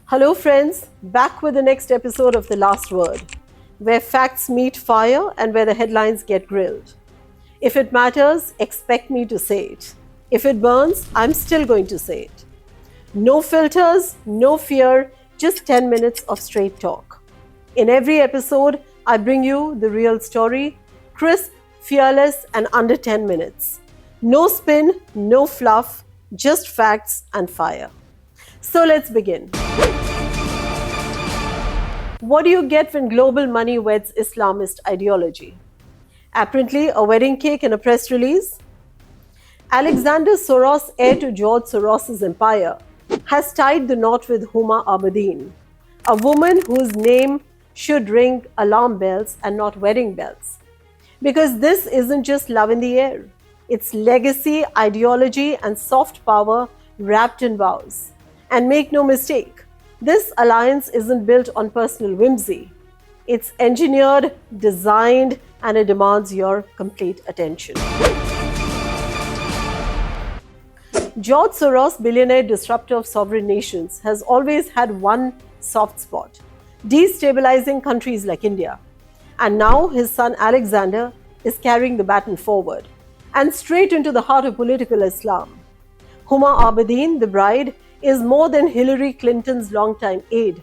Hello, friends, back with the next episode of The Last Word, where facts meet fire and where the headlines get grilled. If it matters, expect me to say it. If it burns, I'm still going to say it. No filters, no fear, just 10 minutes of straight talk. In every episode, I bring you the real story, crisp, fearless, and under 10 minutes. No spin, no fluff, just facts and fire. So let's begin. What do you get when global money weds Islamist ideology? Apparently, a wedding cake and a press release. Alexander Soros, heir to George Soros's empire, has tied the knot with Huma Abedin, a woman whose name should ring alarm bells and not wedding bells. Because this isn't just love in the air, it's legacy, ideology, and soft power wrapped in vows. And make no mistake, this alliance isn't built on personal whimsy. It's engineered, designed, and it demands your complete attention. George Soros, billionaire disruptor of sovereign nations, has always had one soft spot: destabilizing countries like India. And now his son Alexander is carrying the baton forward and straight into the heart of political Islam. Huma Abedin, the bride, is more than Hillary Clinton's longtime aide.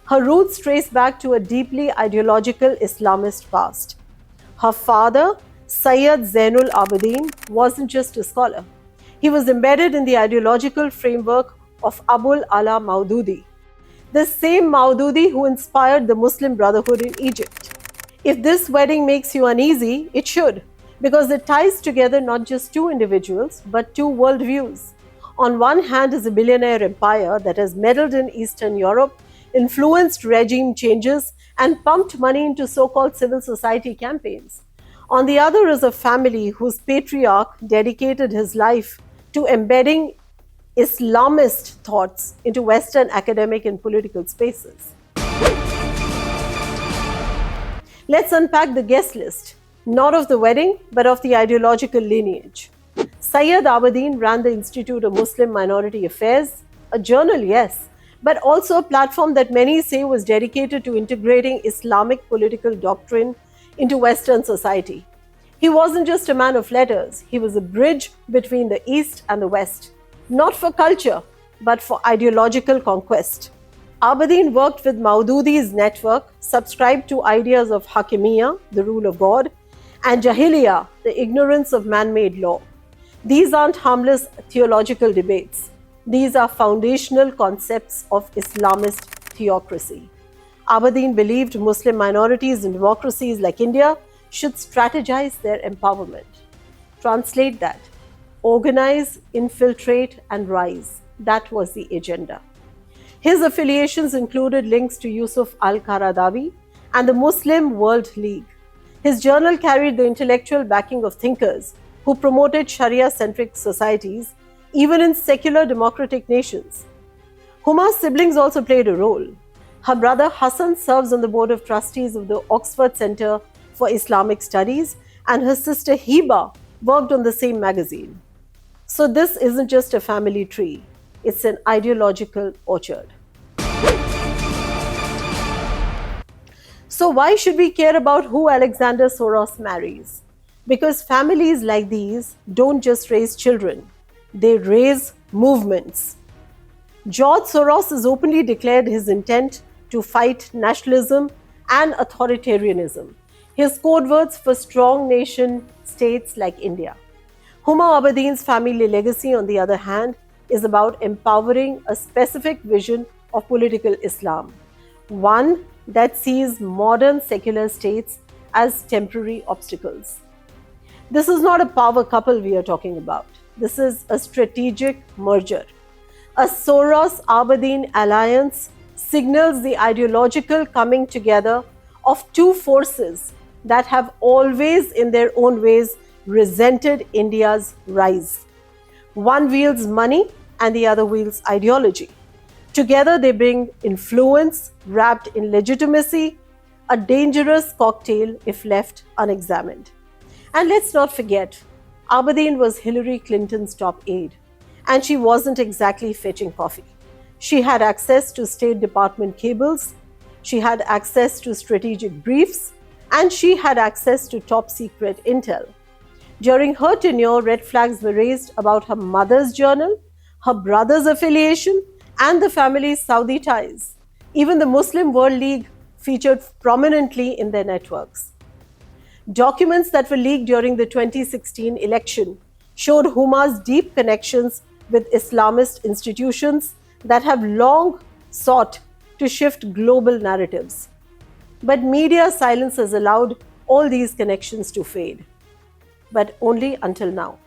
Her roots trace back to a deeply ideological Islamist past. Her father, Sayyid Zainul Abidin, wasn't just a scholar. He was embedded in the ideological framework of Abul Ala Maududi, the same Maududi who inspired the Muslim Brotherhood in Egypt. If this wedding makes you uneasy, it should, because it ties together not just two individuals, but two worldviews. On one hand is a billionaire empire that has meddled in Eastern Europe, influenced regime changes, and pumped money into so-called civil society campaigns. On the other is a family whose patriarch dedicated his life to embedding Islamist thoughts into Western academic and political spaces. Let's unpack the guest list, not of the wedding, but of the ideological lineage. Sayyid Abedin ran the Institute of Muslim Minority Affairs, a journal, yes, but also a platform that many say was dedicated to integrating Islamic political doctrine into Western society. He wasn't just a man of letters, he was a bridge between the East and the West, not for culture, but for ideological conquest. Abedin worked with Maududi's network, subscribed to ideas of Hakimiyya, the rule of God, and Jahiliyyah, the ignorance of man-made law. These aren't harmless theological debates. These are foundational concepts of Islamist theocracy. Abedin believed Muslim minorities in democracies like India should strategize their empowerment. Translate that. Organize, infiltrate, and rise. That was the agenda. His affiliations included links to Yusuf al-Qaradawi and the Muslim World League. His journal carried the intellectual backing of thinkers who promoted Sharia-centric societies, even in secular democratic nations. Huma's siblings also played a role. Her brother Hassan serves on the board of trustees of the Oxford Center for Islamic Studies, and her sister Hiba worked on the same magazine. So this isn't just a family tree, it's an ideological orchard. So why should we care about who Alexander Soros marries? Because families like these don't just raise children, they raise movements. George Soros has openly declared his intent to fight nationalism and authoritarianism, his code words for strong nation states like India. Huma Abedin's family legacy, on the other hand, is about empowering a specific vision of political Islam, one that sees modern secular states as temporary obstacles. This is not a power couple we are talking about. This is a strategic merger. A Soros-Abedin alliance signals the ideological coming together of two forces that have always, in their own ways, resented India's rise. One wields money and the other wields ideology. Together they bring influence wrapped in legitimacy, a dangerous cocktail if left unexamined. And let's not forget, Abedin was Hillary Clinton's top aide, and she wasn't exactly fetching coffee. She had access to State Department cables, she had access to strategic briefs, and she had access to top secret intel. During her tenure, red flags were raised about her mother's journal, her brother's affiliation, and the family's Saudi ties. Even the Muslim World League featured prominently in their networks. Documents that were leaked during the 2016 election showed Huma's deep connections with Islamist institutions that have long sought to shift global narratives. But media silence has allowed all these connections to fade. But only until now.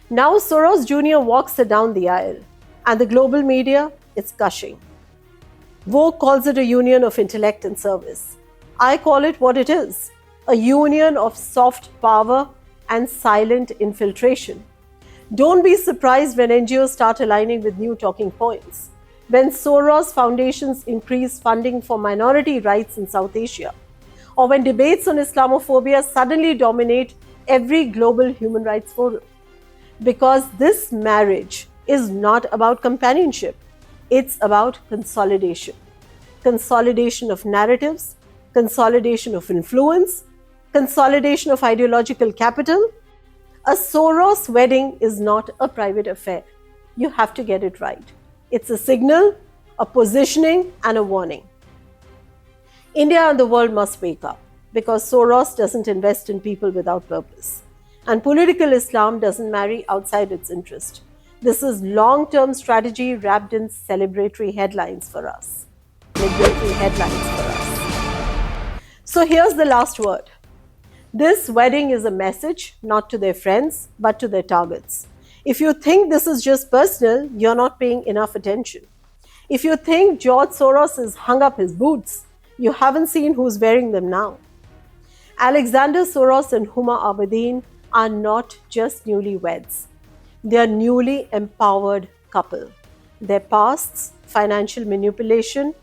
Now Soros Jr. walks her down the aisle, and the global media is gushing. Vogue calls it a union of intellect and service. I call it what it is, a union of soft power and silent infiltration. Don't be surprised when NGOs start aligning with new talking points, when Soros foundations increase funding for minority rights in South Asia, or when debates on Islamophobia suddenly dominate every global human rights forum. Because this marriage is not about companionship, it's about consolidation. Consolidation of narratives, consolidation of influence, consolidation of ideological capital. A Soros wedding is not a private affair. You have to get it right. It's a signal, a positioning, and a warning. India and the world must wake up, because Soros doesn't invest in people without purpose. And political Islam doesn't marry outside its interest. This is long-term strategy wrapped in celebratory headlines for us. Celebratory headlines for us. So here's the last word. This wedding is a message not to their friends, but to their targets. If you think this is just personal, you're not paying enough attention. If you think George Soros has hung up his boots, you haven't seen who's wearing them now. Alexander Soros and Huma Abedin are not just newlyweds. They are newly empowered couple. Their pasts, financial manipulation,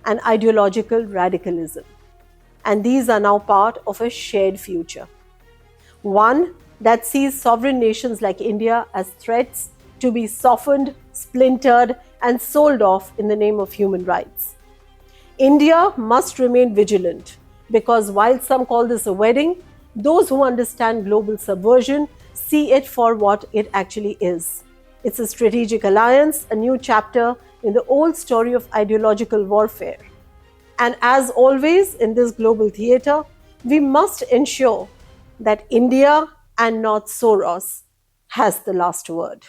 and ideological radicalism. And these are now part of a shared future. One that sees sovereign nations like India as threats to be softened, splintered, and sold off in the name of human rights. India must remain vigilant, because while some call this a wedding, those who understand global subversion see it for what it actually is. It's a strategic alliance, a new chapter in the old story of ideological warfare. And as always in this global theater, we must ensure that India and not Soros has the last word.